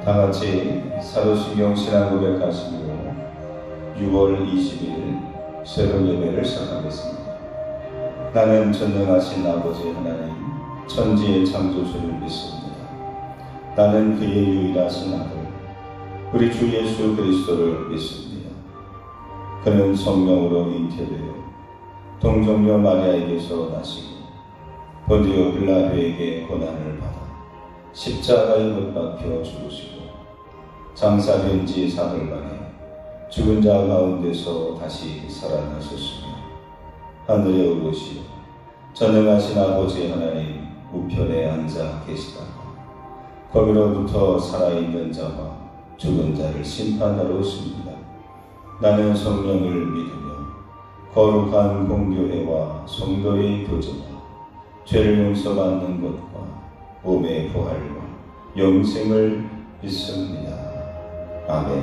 다같이 사도신경 신앙 고백하시기로 6월 20일 새벽 예배를 시작하겠습니다. 나는 전능하신 아버지 하나님 천지의 창조주를 믿습니다. 나는 그의 유일하신 아들 우리 주 예수 그리스도를 믿습니다. 그는 성령으로 잉태되어 동정녀 마리아에게서 나시고 본디오 빌라도에게 고난을 받아 십자가에 못 박혀 죽으시고 장사된 지 사흘 만에 죽은 자 가운데서 다시 살아나셨으며 하늘에 오르시어 전능하신 아버지 하나님 우편에 앉아 계시다가 거기로부터 살아있는 자와 죽은 자를 심판하러 오십니다. 나는 성령을 믿으며 거룩한 공교회와 성도의 교제와 죄를 용서받는 것과 몸의 부활과 영생을 믿습니다. 아멘.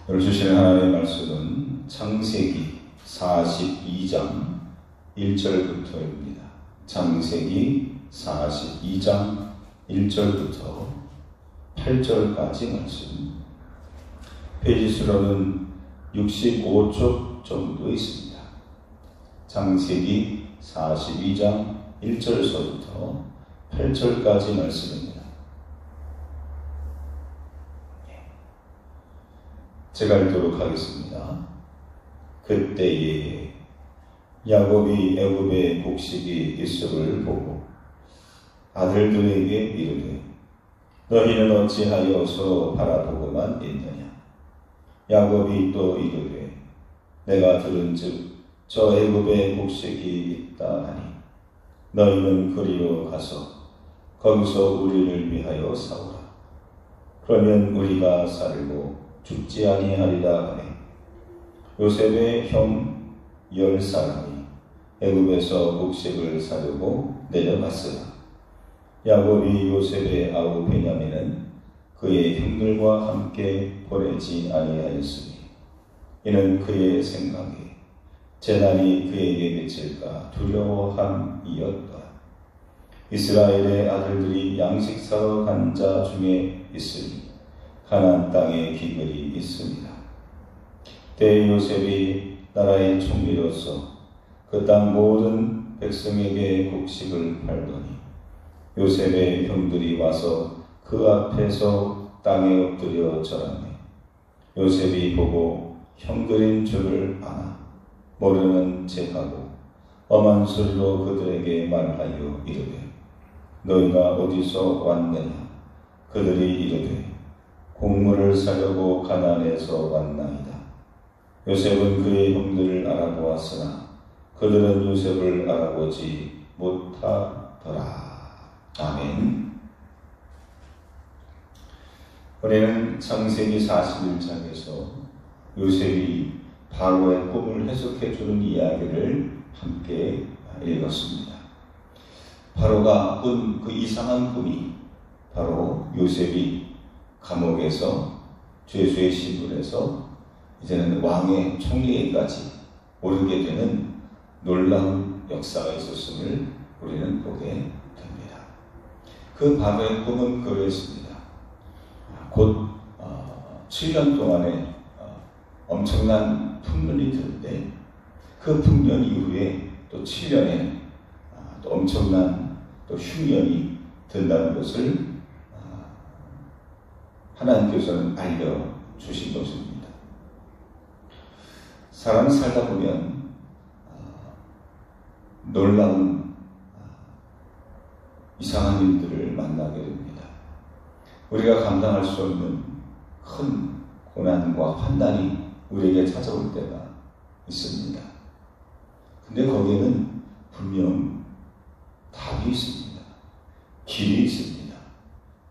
오늘 주시는 하나님의 말씀은 창세기 42장 1절부터입니다. 창세기 42장 1절부터 8절까지 말씀. 페이지 수로는 65쪽 정도 있습니다. 창세기 42장 1절서부터 8절까지 말씀입니다. 제가 읽도록 하겠습니다. 그때에 야곱이 애굽의 곡식이 있음을 보고 아들들에게 이르되 너희는 어찌하여 서로 바라보고만 있느냐. 야곱이 또 이르되 내가 들은즉 저 애굽에 곡식이 있다 하니 너희는 그리로 가서 거기서 우리를 위하여 싸우라. 그러면 우리가 살고 죽지 아니하리라 하네. 요셉의 형 10사람이 애굽에서 곡식을 사려고 내려갔으나 야곱이 요셉의 아우 베냐민은 그의 형들과 함께 보내지 아니하였으니 이는 그의 생각에 재난이 그에게 미칠까 두려워함이었다. 이스라엘의 아들들이 양식 사러 간 자 중에 있으니 가나안 땅에 기근이 있습니다. 때에 요셉이 나라의 총리로서 그 땅 모든 백성에게 곡식을 팔더니 요셉의 형들이 와서 그 앞에서 땅에 엎드려 절하매 요셉이 보고 형들인 줄을 아나 모르는 척하고 엄한 소리로 그들에게 말하여 이르되 너희가 어디서 왔느냐. 그들이 이르되 곡물을 사려고 가나안에서 왔나이다. 요셉은 그의 형들을 알아보았으나 그들은 요셉을 알아보지 못하더라. 아멘. 우리는 창세기 41장에서 요셉이 바로의 꿈을 해석해주는 이야기를 함께 읽었습니다. 바로가 꾼 그 이상한 꿈이 바로 요셉이 감옥에서 죄수의 신분에서 이제는 왕의 총리에까지 오르게 되는 놀라운 역사가 있었음을 우리는 보게 됩니다. 그 바로의 꿈은 그러했습니다. 곧 7년 동안에 엄청난 풍년이 드는데 그 풍년 이후에 또 7년에 또 엄청난 또 흉년이 든다는 것을 하나님께서는 알려주신 것입니다. 사람이 살다 보면 놀라운 이상한 일들을 만나게 됩니다. 우리가 감당할 수 없는 큰 고난과 환난이 우리에게 찾아올 때가 있습니다. 근데 거기에는 분명 답이 있습니다. 길이 있습니다.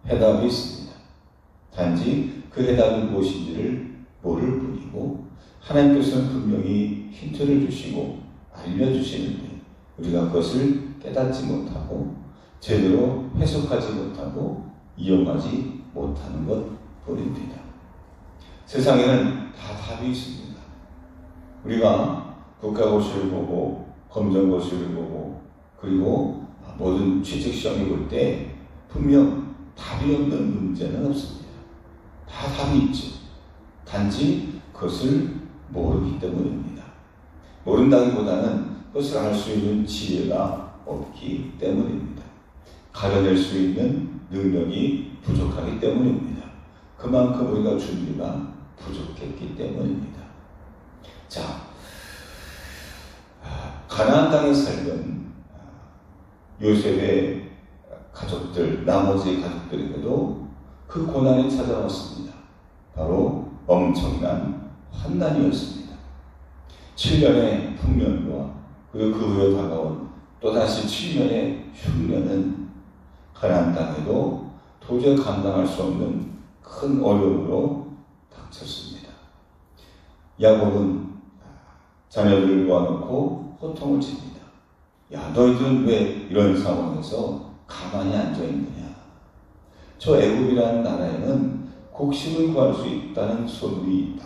해답이 있습니다. 단지 그 해답이 무엇인지를 모를 뿐이고 하나님께서는 분명히 힌트를 주시고 알려주시는데 우리가 그것을 깨닫지 못하고 제대로 해석하지 못하고 이용하지 못하는 것 뿐입니다. 세상에는 다 답이 있습니다. 우리가 국가고시를 보고 검정고시를 보고 그리고 모든 취직시험에 볼 때 분명 답이 없는 문제는 없습니다. 다 답이 있죠. 단지 그것을 모르기 때문입니다. 모른다기보다는 그것을 알 수 있는 지혜가 없기 때문입니다. 가려낼 수 있는 능력이 부족하기 때문입니다. 그만큼 우리가 준비가 부족했기 때문입니다. 자, 가나안 땅에 살던 요셉의 가족들, 나머지 가족들에게도 그 고난이 찾아왔습니다. 바로 엄청난 환난이었습니다. 7년의 풍년과 그리고 그 후에 다가온 또다시 7년의 흉년은 가나안 땅에도 도저히 감당할 수 없는 큰 어려움으로 닥쳤습니다. 야곱은 자녀들을 모아놓고 호통을 칩니다. 야, 너희들은 왜 이런 상황에서 가만히 앉아있느냐. 저 애굽이라는 나라에는 곡식을 구할 수 있다는 소문이 있다.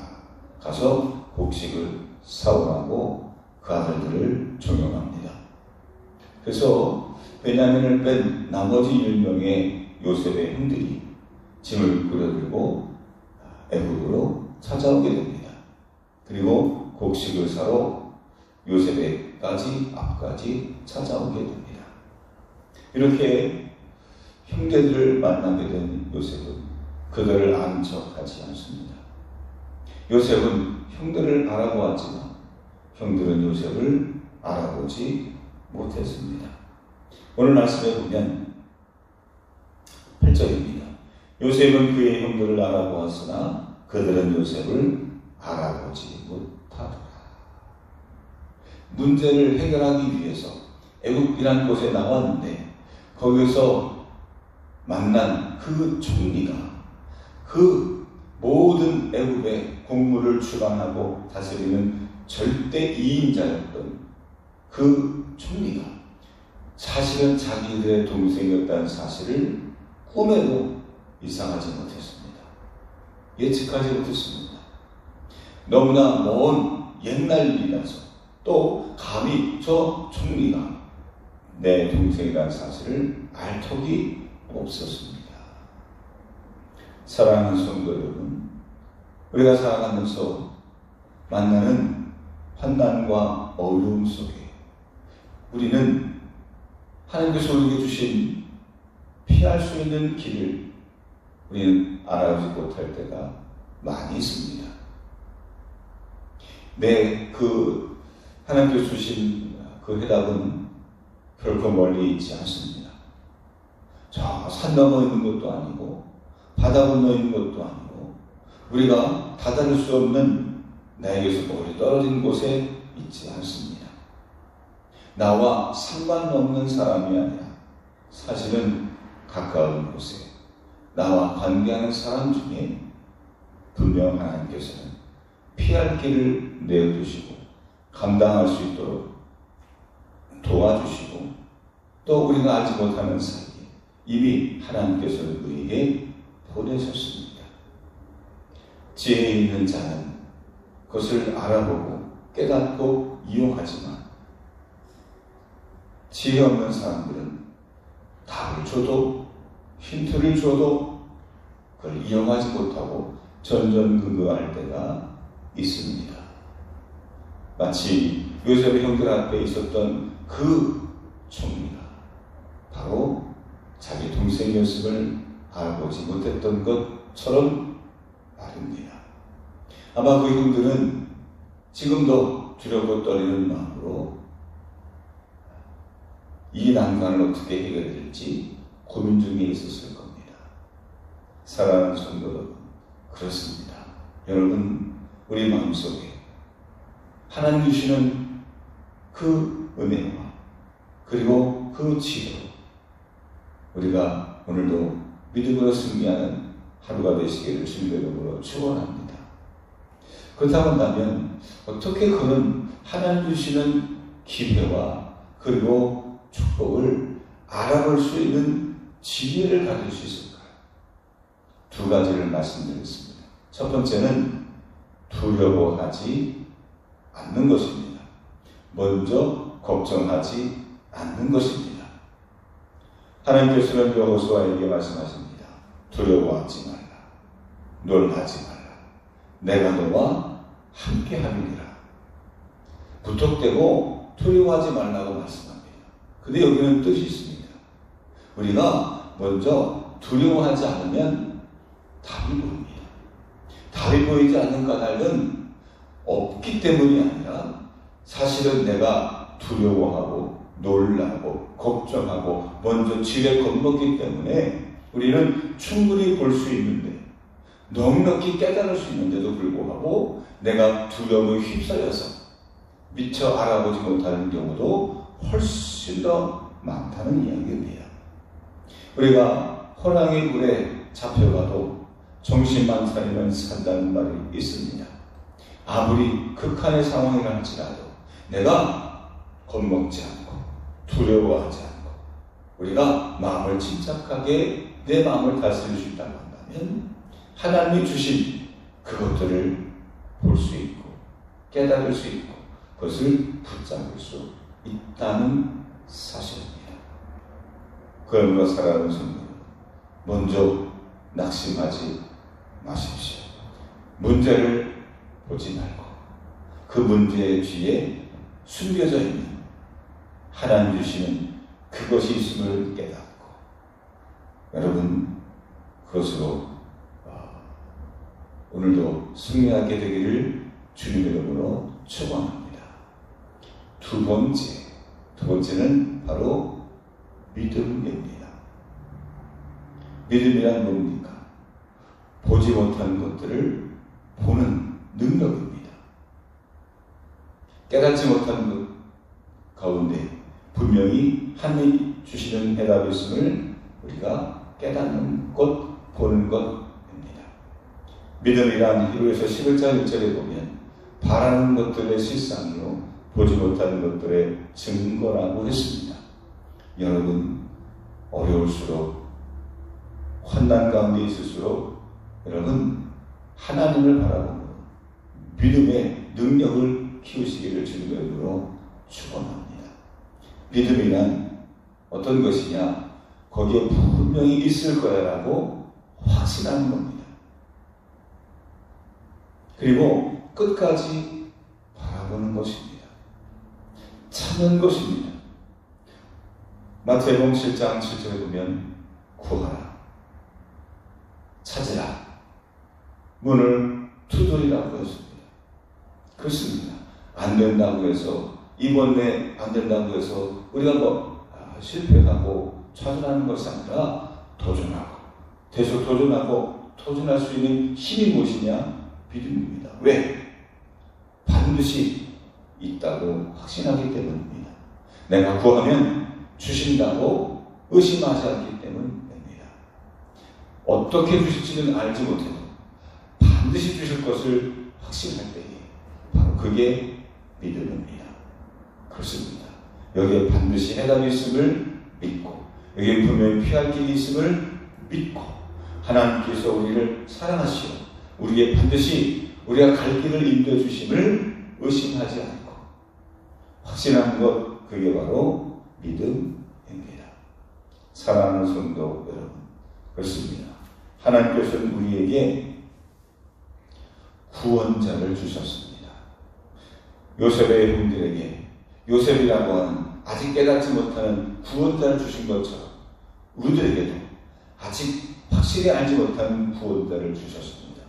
가서 곡식을 사오라고 그 아들들을 종용합니다. 그래서 베냐민을 뺀 나머지 10명의 요셉의 형들이 짐을 끌어들고 애굽으로 찾아오게 됩니다. 그리고 곡식을 사러 요셉의 앞까지 찾아오게 됩니다. 이렇게 형제들을 만나게 된 요셉은 그들을 아는 척하지 않습니다. 요셉은 형들을 알아보았지만 형들은 요셉을 알아보지 못했습니다. 오늘 말씀에 보면 8절입니다. 요셉은 그의 형들을 알아보았으나 그들은 요셉을 알아보지 못하더라. 문제를 해결하기 위해서 애굽이라는 곳에 나왔는데 거기서 만난 그 총리가 그 모든 애굽의 국무를 주관하고 다스리는 절대 2인자였던 그 총리가 사실은 자기들의 동생이었다는 사실을 꿈에도 이상하지 못했습니다. 예측하지 못했습니다. 너무나 먼 옛날 일이라서 또 감히 저 총리가 내 동생이라는 사실을 알 턱이 없었습니다. 사랑하는 성도 여러분, 우리가 살아가면서 만나는 환난과 어려움 속에 우리는 하나님께서 우리에게 주신 피할 수 있는 길을 우리는 알아보지 못할 때가 많이 있습니다. 하나님께서 주신 그 해답은 결코 멀리 있지 않습니다. 저 산 넘어 있는 것도 아니고 바다 건너 있는 것도 아니고 우리가 다다를 수 없는 나에게서 멀리 떨어진 곳에 있지 않습니다. 나와 상관없는 사람이 아니라 사실은 가까운 곳에 나와 관계하는 사람 중에 분명 하나님께서는 피할 길을 내어주시고 감당할 수 있도록 도와주시고 또 우리가 알지 못하는 사이에 이미 하나님께서 우리에게 보내셨습니다. 지혜 있는 자는 그것을 알아보고 깨닫고 이용하지만 지혜 없는 사람들은 답을 줘도 힌트를 줘도 그걸 이용하지 못하고 전전긍긍할 때가 있습니다. 마치 요셉의 형들 앞에 있었던 그 총리가 바로 자기 동생이었음을 알아보지 못했던 것처럼 말입니다. 아마 그 형들은 지금도 두렵고 떨리는 마음으로 이 난관을 어떻게 해결될지 고민 중에 있었을 겁니다. 사랑하는 성도 여러분, 그렇습니다. 여러분, 우리 마음속에 하나님 주시는 그 은혜와 그리고 그 지혜로 우리가 오늘도 믿음으로 승리하는 하루가 되시기를 주님의 이름으로 축원합니다. 그렇다고 한다면 어떻게 그런 하나님 주시는 기회와 그리고 축복을 알아볼 수 있는 지혜를 가질 수 있을까요? 두 가지를 말씀드리겠습니다. 첫 번째는 두려워하지 않는 것입니다. 먼저 걱정하지 않는 것입니다. 하나님께서는 여호수아에게 말씀하십니다. 두려워하지 말라. 놀라지 말라. 내가 너와 함께 함이니라. 부탁되고 두려워하지 말라고 말씀합니다. 근데 여기는 뜻이 있습니다. 우리가 먼저 두려워하지 않으면 답이 보입니다. 답이 보이지 않는 까닭은 없기 때문이 아니라 사실은 내가 두려워하고 놀라고 걱정하고 먼저 지레 겁먹기 때문에 우리는 충분히 볼 수 있는데 넉넉히 깨달을 수 있는데도 불구하고 내가 두려움에 휩싸여서 미처 알아보지 못하는 경우도 훨씬 더 많다는 이야기입니다. 우리가 호랑이 굴에 잡혀가도 정신만 차리면 산다는 말이 있습니다. 아무리 극한의 상황이라 할지라도 내가 겁먹지 않고 두려워하지 않고 우리가 마음을 침착하게 내 마음을 다스릴 수 있다고 한다면 하나님이 주신 그것들을 볼 수 있고 깨달을 수 있고 그것을 붙잡을 수 있다는 사실입니다. 그러므로 사랑하는 성도, 먼저 낙심하지 마십시오. 문제를 보지 말고 그 문제의 뒤에 숨겨져 있는 하나님 주시는 그것이 있음을 깨닫고 여러분 그것으로 오늘도 승리하게 되기를 주님의 이름으로 축원합니다. 두 번째는 바로 믿음입니다. 믿음이란 뭡니까? 보지 못하는 것들을 보는 능력입니다. 깨닫지 못하는 것 가운데 분명히 하나님이 주시는 해답이 있음을 우리가 깨닫는 것, 보는 것입니다. 믿음이란 히브리서 11장 1절에 보면 바라는 것들의 실상이요 보지 못하는 것들의 증거라고 했습니다. 여러분 어려울수록 환난 가운데 있을수록 여러분 하나님을 바라보고 믿음의 능력을 키우시기를 주님의 이름으로 축원합니다. 믿음이란 어떤 것이냐? 거기에 분명히 있을 거야라고 확신하는 겁니다. 그리고 끝까지 바라보는 것입니다. 찾는 것입니다. 마태복음 7장 7절에 보면 구하라, 찾으라, 문을 두드리라고 했습니다. 그렇습니다. 안 된다고 해서 이번 내 안 된다고 해서 우리가 실패하고 좌절하는 것이 아니라 도전하고 계속 도전할 수 있는 힘이 무엇이냐? 믿음입니다. 왜? 반드시 있다고 확신하기 때문입니다. 내가 구하면 주신다고 의심하지 않기 때문입니다. 어떻게 주실지는 알지 못해도 반드시 주실 것을 확신할 때에 바로 그게 믿음입니다. 그렇습니다. 여기에 반드시 해답이 있음을 믿고 여기에 분명히 피할 길이 있음을 믿고 하나님께서 우리를 사랑하시오 우리의 반드시 우리가 갈 길을 인도해 주심을 의심하지 않고 확신하는 것 그게 바로 믿음입니다. 사랑하는 성도 여러분 그렇습니다. 하나님께서는 우리에게 구원자를 주셨습니다. 요셉의 형들에게 요셉이라고 하는 아직 깨닫지 못하는 구원자를 주신 것처럼 우리들에게도 아직 확실히 알지 못하는 구원자를 주셨습니다.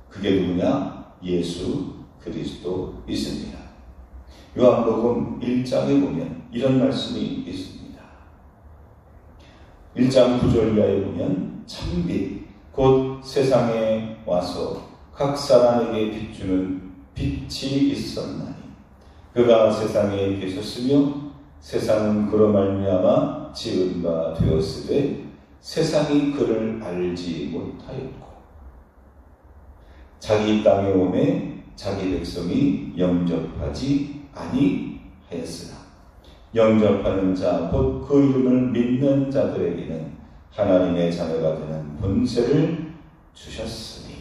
그게 누구냐? 예수 그리스도 있습니다. 요한복음 1장에 보면 이런 말씀이 있습니다. 1장 9절 이하에 보면 참빛 곧 세상에 와서 각 사람에게 비추는 빛이 있었나니 그가 세상에 계셨으며 세상은 그로 말미암아 지은 바 되었으되 세상이 그를 알지 못하였고 자기 땅에 오매 자기 백성이 영접하지 아니하였으나 영접하는 자 곧 그 이름을 믿는 자들에게는 하나님의 자녀가 되는 본세를 주셨으니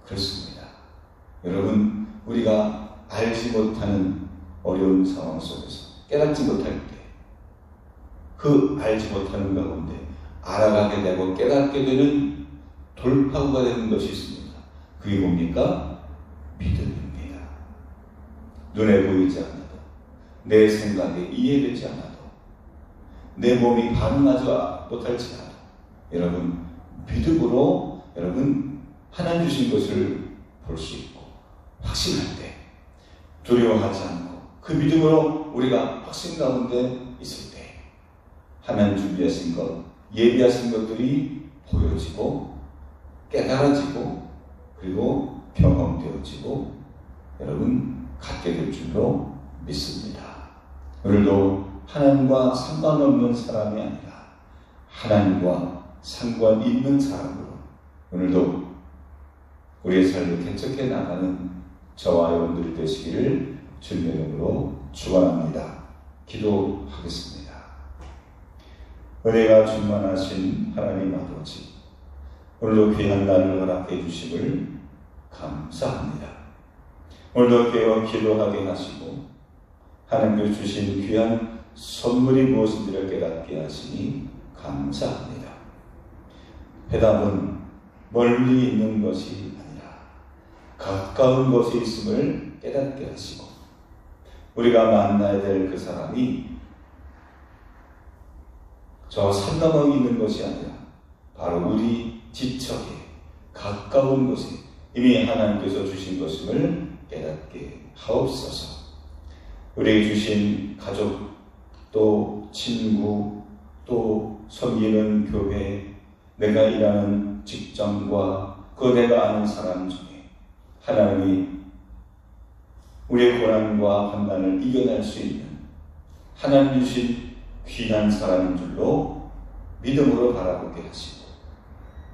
그렇습니다. 여러분 우리가 알지 못하는 어려운 상황 속에서 깨닫지 못할 때 그 알지 못하는 가운데 알아가게 되고 깨닫게 되는 돌파구가 되는 것이 있습니다. 그게 뭡니까? 믿음입니다. 눈에 보이지 않아도, 내 생각에 이해되지 않아도, 내 몸이 반응하지 못할지라도 여러분 믿음으로 여러분 하나님 주신 것을 볼 수 있고 확신할 때 두려워하지 않고 그 믿음으로 우리가 확신 가운데 있을 때 하나님 준비하신 것, 예비하신 것들이 보여지고 깨달아지고 그리고 경험되어지고 여러분 갖게 될 줄로 믿습니다. 오늘도 하나님과 상관없는 사람이 아니라 하나님과 상관 있는 사람으로 오늘도 우리의 삶을 개척해 나가는 저와 여러분들이 되시기를 주님의 이름으로 축원합니다. 기도하겠습니다. 은혜가 충만하신 하나님 아버지, 오늘도 귀한 날을 허락해 주심을 감사합니다. 오늘도 깨어 기도하게 하시고 하나님께서 주신 귀한 선물이 무엇인지를 깨닫게 하시니 감사합니다. 해답은 멀리 있는 것이 아니라 가까운 곳에 있음을 깨닫게 하시고 우리가 만나야 될 그 사람이 저 산 너머 있는 것이 아니라 바로 우리 지척에 가까운 곳에 이미 하나님께서 주신 것임을 깨닫게 하옵소서. 우리에게 주신 가족, 또 친구, 또 섬기는 교회, 내가 일하는 직장과 그 내가 아는 사람 중에 하나님이 우리의 고난과 환난을 이겨낼 수 있는 하나님 주신 귀한 사람인 줄로 믿음으로 바라보게 하시고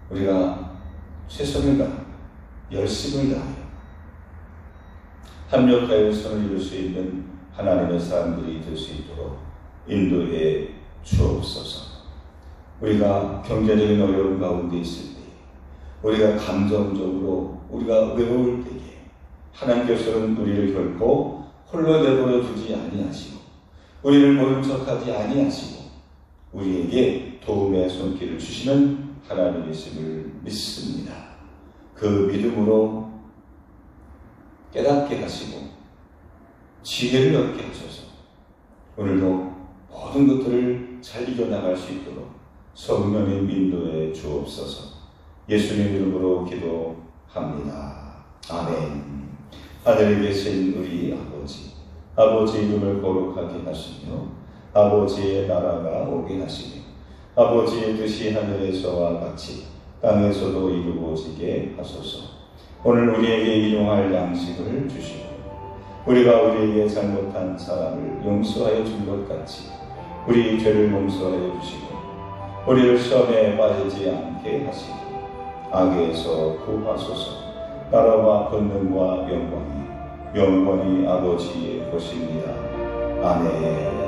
우리가 최선을 다하여 열심을 다하여 합력하여 선을 이룰 수 있는 하나님의 사람들이 될 수 있도록 인도해 주옵소서. 우리가 경제적인 어려움 가운데 있을 때, 우리가 감정적으로 우리가 외로울 때에 하나님께서는 우리를 결코 홀로 내버려 두지 아니하시고 우리를 모른 척하지 아니하시고 우리에게 도움의 손길을 주시는 하나님이심을 믿습니다. 그 믿음으로 깨닫게 하시고 지혜를 얻게 하셔서 오늘도 모든 것들을 잘 이겨나갈 수 있도록 성령의 인도해 주옵소서. 예수님 이름으로 기도합니다. 아멘. 하늘에 계신 우리 아버지, 아버지 이름을 거룩하게 하시며 아버지의 나라가 오게 하시며 아버지의 뜻이 하늘에서와 같이 땅에서도 이루어지게 하소서. 오늘 우리에게 일용할 양식을 주시고 우리가 우리에게 잘못한 사람을 용서하여 준 것 같이 우리 죄를 용서하여 주시고 우리를 시험에 빠지지 않게 하시고 악에서 구하소서. 나라와 권능과 영광이 아버지의 것입니다. 아멘.